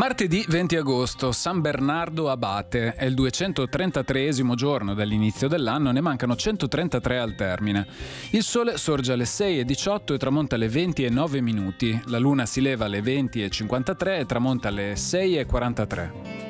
Martedì 20 agosto, San Bernardo Abate, è il 233esimo giorno dall'inizio dell'anno, ne mancano 133 al termine. Il sole sorge alle 6:18 e tramonta alle 20:09. La luna si leva alle 20:53 e tramonta alle 6:43.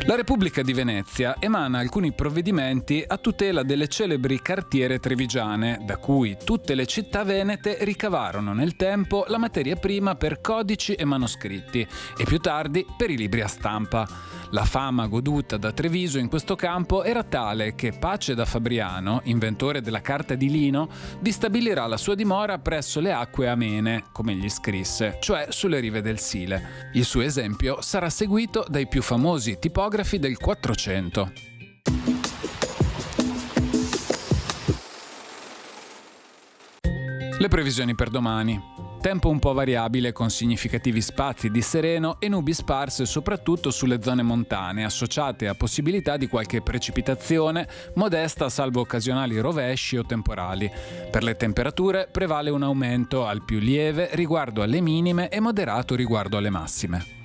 La Repubblica di Venezia emana alcuni provvedimenti a tutela delle celebri cartiere trevigiane, da cui tutte le città venete ricavarono nel tempo la materia prima per codici e manoscritti e più tardi per i libri a stampa. La fama goduta da Treviso in questo campo era tale che Pace da Fabriano, inventore della carta di lino, vi stabilirà la sua dimora presso le acque amene, come gli scrisse, cioè sulle rive del Sile. Il suo esempio sarà seguito dai più famosi tipografi del 400. Le previsioni per domani. Tempo un po' variabile con significativi spazi di sereno e nubi sparse soprattutto sulle zone montane, associate a possibilità di qualche precipitazione, modesta salvo occasionali rovesci o temporali. Per le temperature prevale un aumento al più lieve riguardo alle minime e moderato riguardo alle massime.